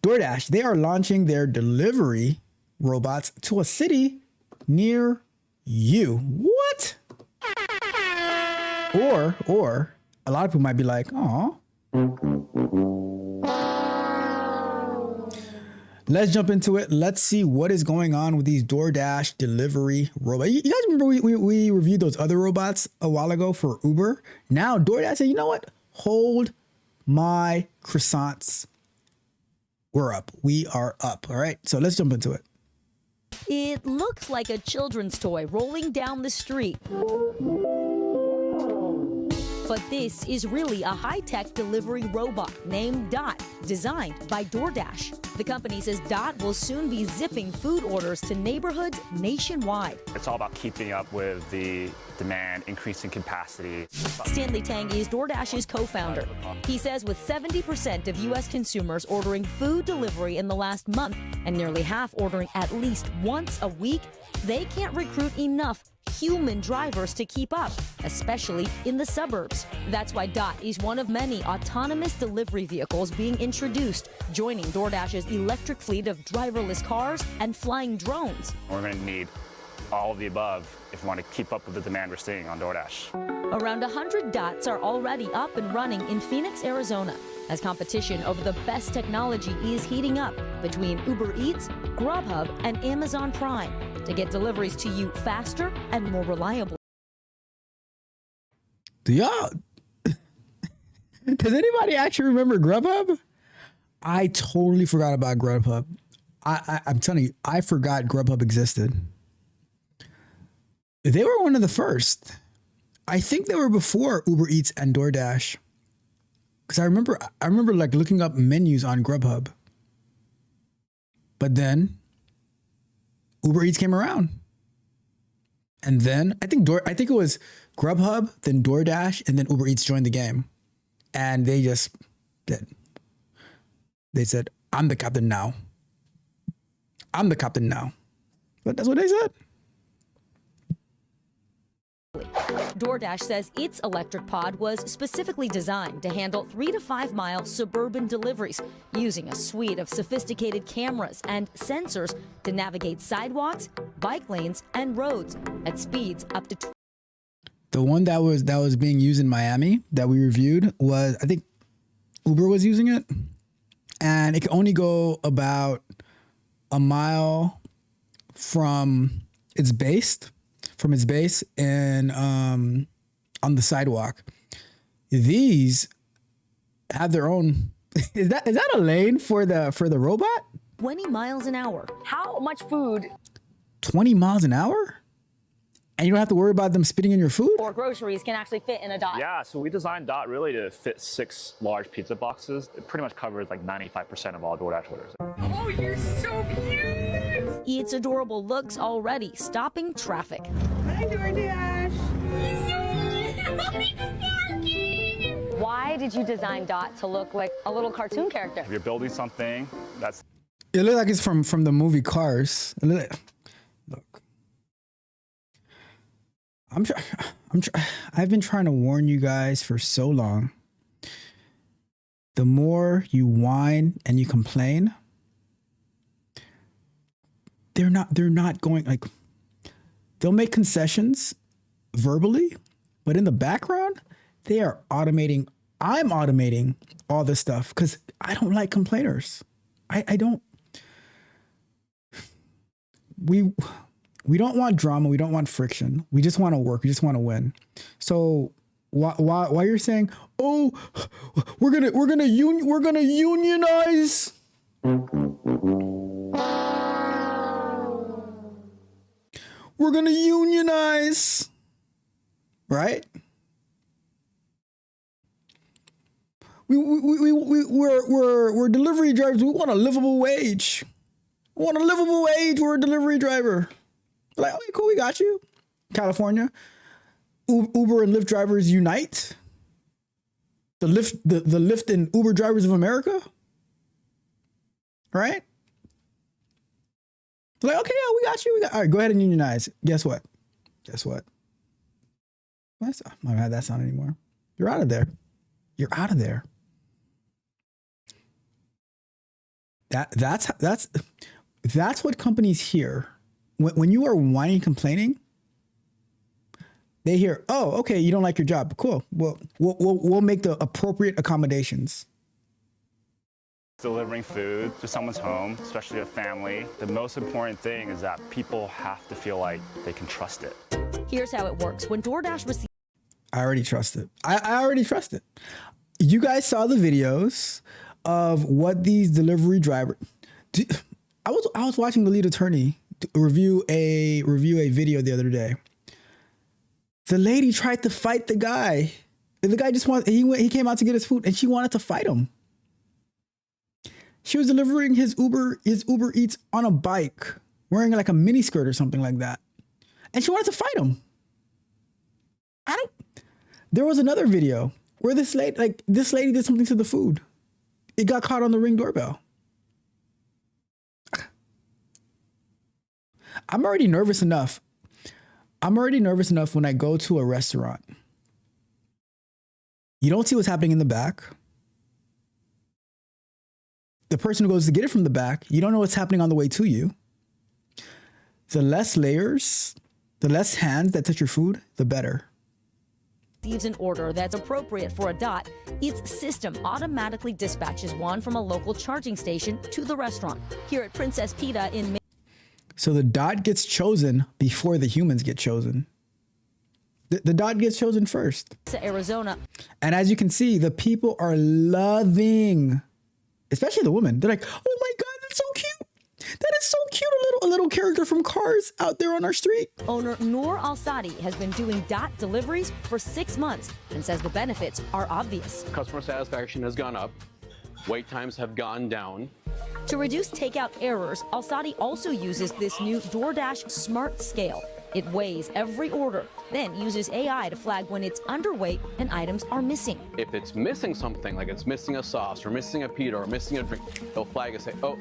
DoorDash, they are launching their delivery robots to a city near you. What? Or a lot of people might be like, oh. Let's jump into it. Let's see what is going on with these DoorDash delivery robots. You guys remember we reviewed those other robots a while ago for Uber? Now DoorDash said, you know what? Hold my croissants. We're up. We are up. All right. So let's jump into it. It looks like a children's toy rolling down the street. But this is really a high-tech delivery robot named Dot, designed by DoorDash. The company says Dot will soon be zipping food orders to neighborhoods nationwide. It's all about keeping up with the demand, increasing capacity. Stanley Tang is DoorDash's co-founder. He says with 70% of U.S. consumers ordering food delivery in the last month and nearly half ordering at least once a week, they can't recruit enough human drivers to keep up, especially in the suburbs. That's why Dot is one of many autonomous delivery vehicles being introduced, joining DoorDash's electric fleet of driverless cars and flying drones. We're going to need all of the above if we want to keep up with the demand we're seeing on DoorDash. Around 100 Dots are already up and running in Phoenix, Arizona, as competition over the best technology is heating up between Uber Eats, Grubhub, and Amazon Prime to get deliveries to you faster and more reliably. Does anybody actually remember Grubhub? I totally forgot about Grubhub. I'm telling you, I forgot Grubhub existed. They were one of the first. I think they were before Uber Eats and DoorDash. Because I remember like looking up menus on Grubhub. But then Uber Eats came around. And then I think it was Grubhub, then DoorDash, and then Uber Eats joined the game. And they just did. They said, I'm the captain now. I'm the captain now. But that's what they said. DoorDash says its electric pod was specifically designed to handle 3 to 5 mile suburban deliveries, using a suite of sophisticated cameras and sensors to navigate sidewalks, bike lanes, and roads at speeds up to. The one that was being used in Miami that we reviewed was, I think Uber was using it, and it could only go about a mile from its base and on the sidewalk. These have their own. Is that a lane for the robot? 20 miles an hour. How much food 20 miles an hour? And you don't have to worry about them spitting in your food? or groceries can actually fit in a Dot? Yeah, so we designed Dot really to fit 6 large pizza boxes. It pretty much covers like 95% of all DoorDash orders. Oh, you're so cute! Its adorable looks already stopping traffic. Hi, DoorDash. Why did you design Dot to look like a little cartoon character? If you're building something, that's It looks like it's from the movie Cars. Look. I've been trying to warn you guys for so long. The more you whine and you complain, they're not going, like, they'll make concessions verbally, but in the background, they are automating. I'm automating all this stuff because I don't like complainers. I don't. We don't want drama. We don't want friction. We just want to work. We just want to win. So while you're saying, "Oh, we're gonna unionize," we're gonna unionize, right? We're delivery drivers. We want a livable wage. We want a livable wage. We're a delivery driver. Like, okay, cool, we got you. California, Uber and Lyft drivers unite. The Lyft and Uber drivers of America, right? Like, okay, yeah, we got you. All right, go ahead and unionize. Guess what? I'm not have that sound anymore. You're out of there. That's what companies hear. When you are whining and complaining, they hear, oh, okay, you don't like your job. Cool. Well, we'll make the appropriate accommodations. Delivering food to someone's home, especially a family, the most important thing is that people have to feel like they can trust it. Here's how it works. When DoorDash receives I already trust it. I already trust it. You guys saw the videos of what these delivery drivers. I was watching the lead attorney review a video the other day. The lady tried to fight the guy. The guy he came out to get his food and she wanted to fight him. She was delivering his Uber Eats on a bike, wearing like a mini skirt or something like that. And she wanted to fight him. There was another video where this lady did something to the food. It got caught on the Ring doorbell. I'm already nervous enough when I go to a restaurant. You don't see what's happening in the back. The person who goes to get it from the back, you don't know what's happening on the way to you. The less layers, the less hands that touch your food, the better. receives an order that's appropriate for a DOT, its system automatically dispatches one from a local charging station to the restaurant. Here at Princess Pita in So the DOT gets chosen before the humans get chosen. The DOT gets chosen first. Arizona. And as you can see, the people are loving, especially the women. They're like, oh my God, that's so cute. That is so cute. A little character from Cars out there on our street. Owner Noor Al-Sadi has been doing DOT deliveries for 6 months and says the benefits are obvious. Customer satisfaction has gone up. Wait times have gone down. To reduce takeout errors, Al-Sadi also uses this new DoorDash Smart Scale. It weighs every order, then uses AI to flag when it's underweight and items are missing. If it's missing something, like it's missing a sauce or missing a pita or missing a drink, they'll flag and say, oh,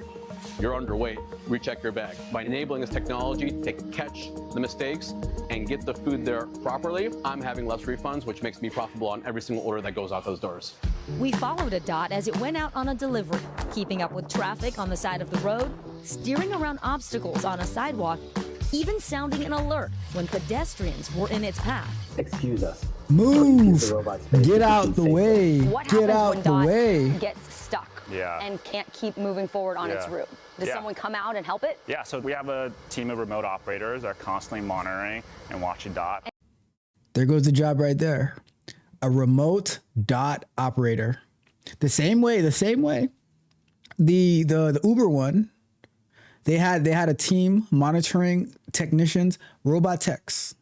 you're underweight, recheck your bag. By enabling this technology to catch the mistakes and get the food there properly, I'm having less refunds, which makes me profitable on every single order that goes out those doors. We followed a DOT as it went out on a delivery, keeping up with traffic on the side of the road, steering around obstacles on a sidewalk, even sounding an alert when pedestrians were in its path. Excuse us. Move. Get out the way. What Get happens out when the DOT way. gets stuck Yeah. and can't keep moving forward on its Yeah. route? Does Yeah. someone come out and help it? Yeah, so we have a team of remote operators that are constantly monitoring and watching DOT. There goes the job right there. A remote DOT operator. The same way. The Uber one, they had a team monitoring technicians, robot techs.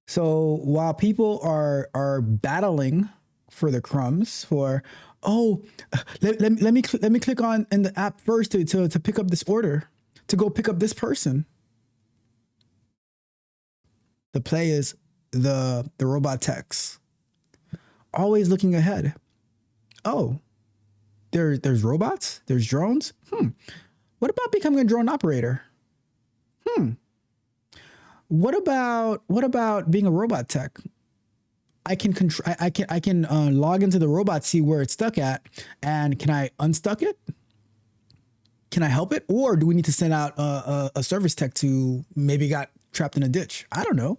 So while people are battling for the crumbs, for let me click on in the app first to pick up this order, to go pick up this person. The play is the robot techs always looking ahead. Oh, there's robots, there's drones. What about becoming a drone operator? What about being a robot tech? I can log into the robot, see where it's stuck at, and can I unstuck it? Can I help it? Or do we need to send out a service tech to maybe got trapped in a ditch? I don't know.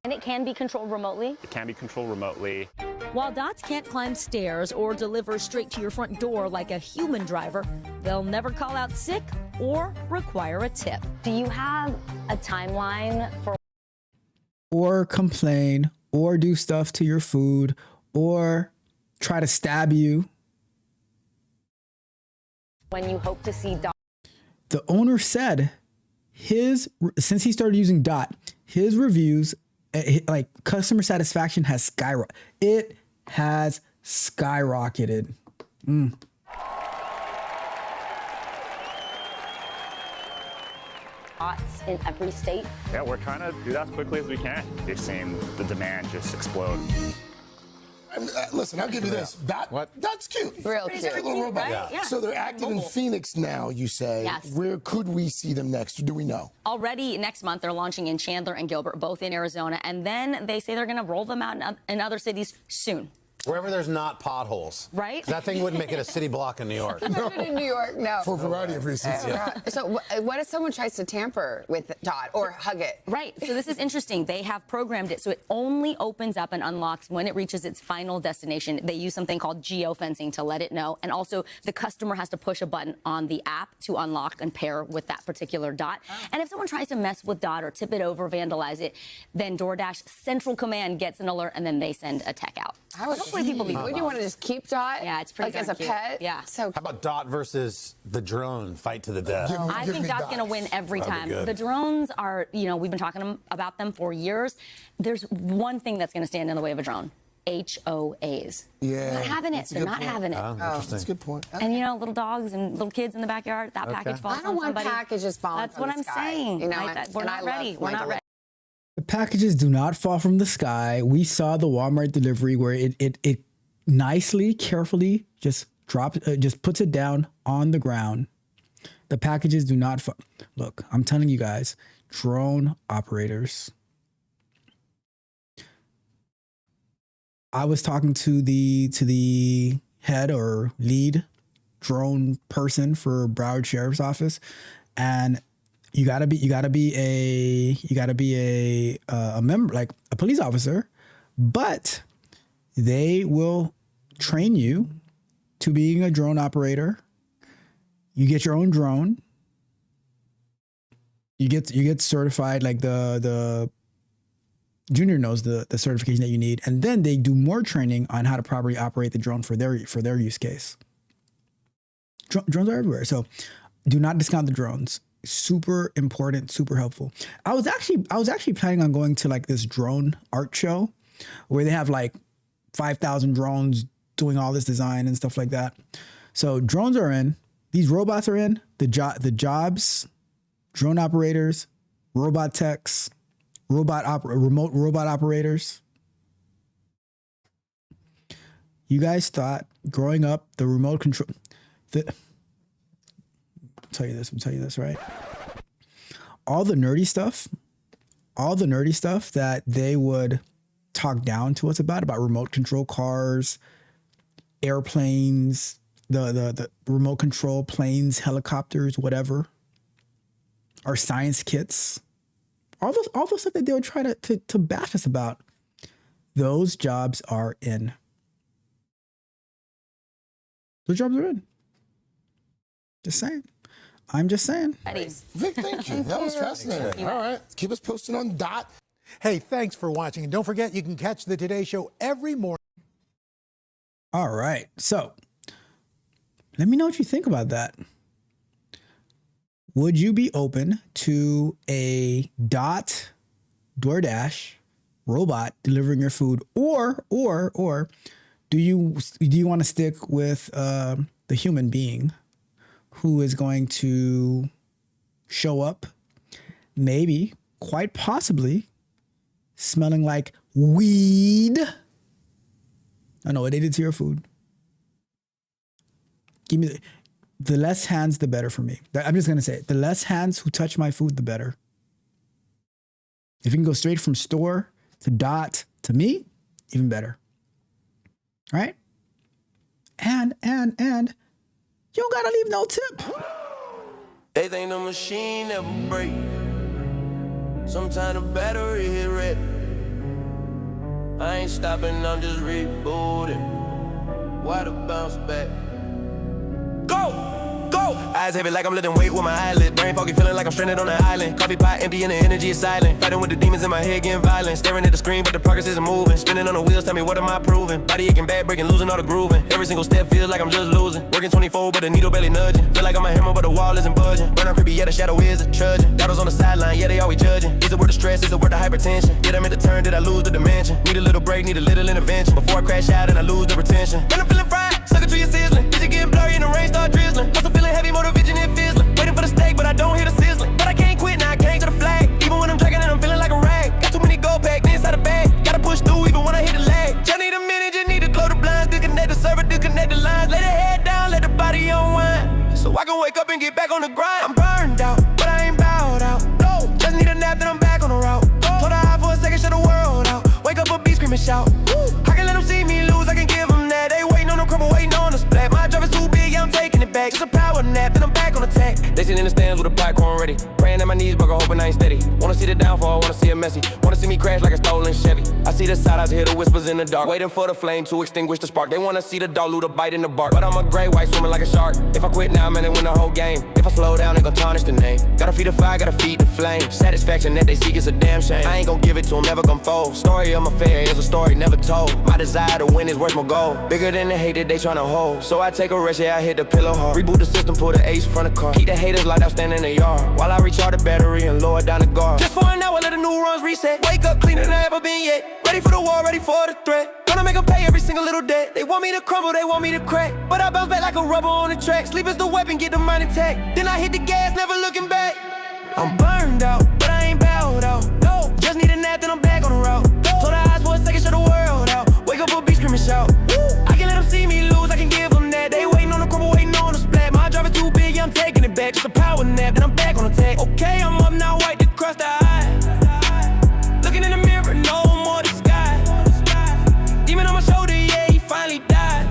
And it can be controlled remotely? It can be controlled remotely. While DOTs can't climb stairs or deliver straight to your front door like a human driver, they'll never call out sick or require a tip. Do you have a timeline for Or complain, or do stuff to your food, or try to stab you? when you hope to see DOT? The owner said since he started using DOT, his reviews, like customer satisfaction has skyrocketed. It has skyrocketed. Dots in every state? Yeah, we're trying to do that as quickly as we can. We've seen the demand just explode. Listen, I'll give you this. That's cute. Real cute. Little robot. Right? Yeah. So they're active in Phoenix now, you say. Yes. Where could we see them next? Do we know? Already next month, they're launching in Chandler and Gilbert, both in Arizona. And then they say they're going to roll them out in other cities soon. Wherever there's not potholes. Right? That thing wouldn't make it a city block in New York. I've never been in New York, no. For a variety of reasons. So what if someone tries to tamper with Dot or hug it? Right. So this is interesting. They have programmed it so it only opens up and unlocks when it reaches its final destination. They use something called geofencing to let it know. And also the customer has to push a button on the app to unlock and pair with that particular Dot. And if someone tries to mess with Dot or tip it over, vandalize it, then DoorDash Central Command gets an alert and then they send a tech out. Hopefully people leave it Would you alone. want to just keep Dot? Yeah, it's pretty like as a cute. pet. Yeah. So How about Dot versus the drone fight to the death? I think Dot's going to win every That'd time. be good. The drones are, we've been talking about them for years. There's one thing that's going to stand in the way of a drone. HOAs. Yeah. They're not having it. They're not having it. That's a good point. And little dogs and little kids in the backyard, that package falls I don't on want somebody. packages falling That's from what the I'm sky, saying. you know, We're and not I ready. love We're my not ready. The packages do not fall from the sky. We saw the Walmart delivery where it nicely, carefully just puts it down on the ground. The packages do not fall. Look, I'm telling you guys, drone operators. I was talking to the head or lead drone person for Broward Sheriff's Office, and you gotta be a member, like a police officer, but they will train you to being a drone operator. You get your own drone. You get certified, like the junior knows the certification that you need, and then they do more training on how to properly operate the drone for their use case. Drones are everywhere, so do not discount the drones. Super important, super helpful. I was actually planning on going to like this drone art show where they have like 5,000 drones doing all this design and stuff like that. So drones are in. These robots are in. The jobs, drone operators, robot techs, remote robot operators. You guys thought growing up the remote control. I'm telling you this, right? All the nerdy stuff that they would talk down to us about remote control cars, airplanes, the remote control planes, helicopters, whatever, our science kits, all those stuff that they would try to bash us about. Those jobs are in. Those jobs are in. Just saying. I'm just saying. Vic, thank you. That was fascinating. All right. Keep us posted on Dot. Hey, thanks for watching. And don't forget, you can catch the Today Show every morning. All right. So let me know what you think about that. Would you be open to a DoorDash robot delivering your food, or do you want to stick with the human being who is going to show up, maybe, quite possibly, smelling like weed? I know what they did to your food. Give me the less hands, the better for me. I'm just gonna say it. The less hands who touch my food, the better. If you can go straight from store to Dot to me, even better. All right? And you don't gotta leave no tip. They think the machine never break. Sometimes the battery hit red. I ain't stopping, I'm just rebooting. Why the bounce back? Go! Go! Eyes heavy like I'm lifting weight with my eyelid. Brain foggy, feeling like I'm stranded on an island. Coffee pot empty and the energy is silent. Fighting with the demons in my head, getting violent. Staring at the screen, but the progress isn't moving. Spinning on the wheels, tell me what am I proving? Body aching, bad breaking, losing all the grooving. Every single step feels like I'm just losing. Working 24, but the needle barely nudging. Feel like I'm a hammer, but the wall isn't budging. Burn on creepy, yeah, the shadow is a trudging. Doubters on the sideline, yeah, they always judging. Is it worth the stress? Is it worth the hypertension? Did I make the turn? Did I lose the dimension? Need a little break, need a little intervention before I crash out and I lose the retention. Man, I'm feeling fried, sucker to your sizzling. Vision getting blurry and the rain start drizzling. Plus I'm feeling heavy, motor vision and fizzling. Waiting for the steak, but I don't hear the sizzling. But I can't quit, now I can't to the flag. Even when I'm dragging and I'm feeling like a rag. Got too many gold packed inside the bag. Gotta push through even when I hit the lag. Just need a minute, just need to close the blinds. Disconnect the server, disconnect the lines. Lay the head down, let the body unwind. So I can wake up and get back on the grind. I'm burned out, but I ain't bowed out. No, just need a nap, then I'm back on the route. Hold the high for a second, shut the world out. Wake up a beat, scream and shout. I can let them see me lose, I can get Racing in the stands with a popcorn ready. Praying at my knees, but hoping I ain't steady. Wanna see the downfall, wanna see it messy. Wanna see me crash like a stolen Chevy. I see the side eyes, hear the whispers in the dark. Waiting for the flame to extinguish the spark. They wanna see the dog loot a bite in the bark. But I'm a gray white swimming like a shark. If I quit now, man, they win the whole game. If I slow down, they gon' tarnish the name. Gotta feed the fire, gotta feed the flame. Satisfaction that they seek is a damn shame. I ain't gon' give it to them, never gon' fold. Story of my fair is a story never told. My desire to win is worth my goal. Bigger than the hate that they tryna hold. So I take a rest, yeah, I hit the pillow hard. Reboot the system, pull the ace from the car. Keep the haters locked out, stand in the yard. While I recharge the battery and lower down the guard. Just for an hour, let the new runs reset. Wake up cleaner than I ever been yet. Ready for the war, ready for the threat. Gonna make them pay every single little debt. They want me to crumble, they want me to crack. But I bounce back like a rubber on the track. Sleep is the weapon, get the mind intact. Then I hit the gas, never looking back. I'm burned out, but I ain't bowed out. No, just need a nap, then I'm back on the route. Close the eyes for a second, shut the world out. Wake up a beat, scream and shout. I can let them see me lose, I can give them that. They waiting on the crumble, waiting on the splat. My drive is too big, yeah, I'm taking it back. Just a power nap, then I'm back on attack. Okay, I'm up now, wipe the crust the eye. Looking in the mirror, no more disguise. Demon on my shoulder, yeah, he finally died.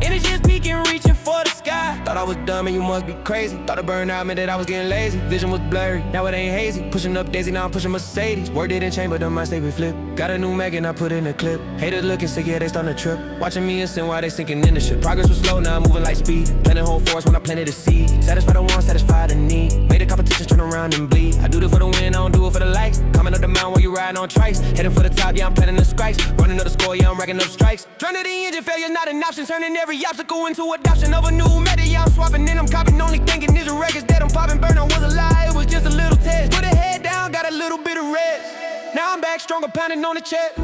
Energy is peaking, reaching for the sky. Thought I was dumb and you must be crazy. Thought the burnout meant that I was getting lazy. Vision was blurry, now it ain't hazy. Pushing up Daisy, now I'm pushing Mercedes. Word didn't change, but the mind stay with flip. Got a new Megan, I put in a clip. Haters looking sick, yeah, they starting to trip. Watching me and sin while they sinking in the ship. Progress was slow, now I'm moving like speed. Planting whole forest when I planted the seed. Satisfy the want, satisfy the need. Made the competition turn around and bleed. I do it for the win, I don't do it for the likes. Coming up the mountain while you riding on trikes. Heading for the top, yeah, I'm planting the strikes. Running up the score, yeah, I'm racking up strikes. Turning the engine, failure's not an option. Turning every obstacle into adoption of a new method. Yeah, I'm swapping in, I'm copping. Only thinking is the records that I'm popping. Burnout was a lie, it was just a little test. Put a head down, got a little bit of rest. Now I'm back stronger, pounding on the chest.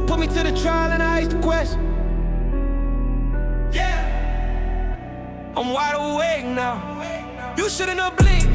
Put me to the trial and I asked the question. Yeah, I'm wide awake now. You shouldn't have blinked.